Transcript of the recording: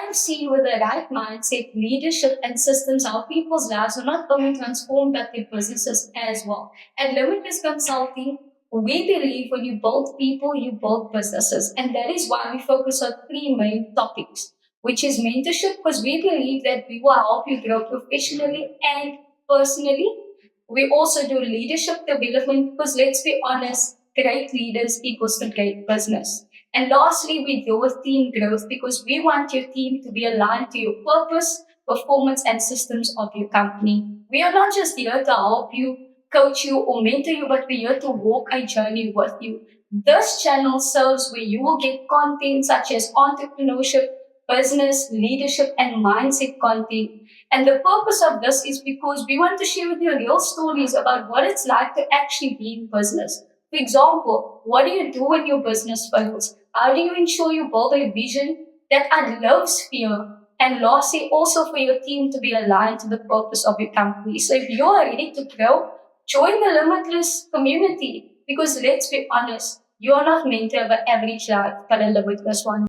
I've seen with the right mindset, leadership, and systems, how people's lives are not only transformed but their businesses as well. At Limitless Consulting, we believe when you build people, you build businesses. And that is why we focus on three main topics, which is mentorship, because we believe that we will help you grow professionally and personally. We also do leadership development because let's be honest, great leaders equals to great business. And lastly, we deal with team growth because we want your team to be aligned to your purpose, performance, and systems of your company. We are not just here to help you, coach you, or mentor you, but we're here to walk a journey with you. This channel serves where you will get content such as entrepreneurship, business, leadership, and mindset content. And the purpose of this is because we want to share with you real stories about what it's like to actually be in business. For example, what do you do when your business fails? How do you ensure you build a vision that outlives fear? And lastly, also for your team to be aligned to the purpose of your company. So if you're ready to grow, join the Limitless community because let's be honest, you're not meant to have an average life, but a limitless one.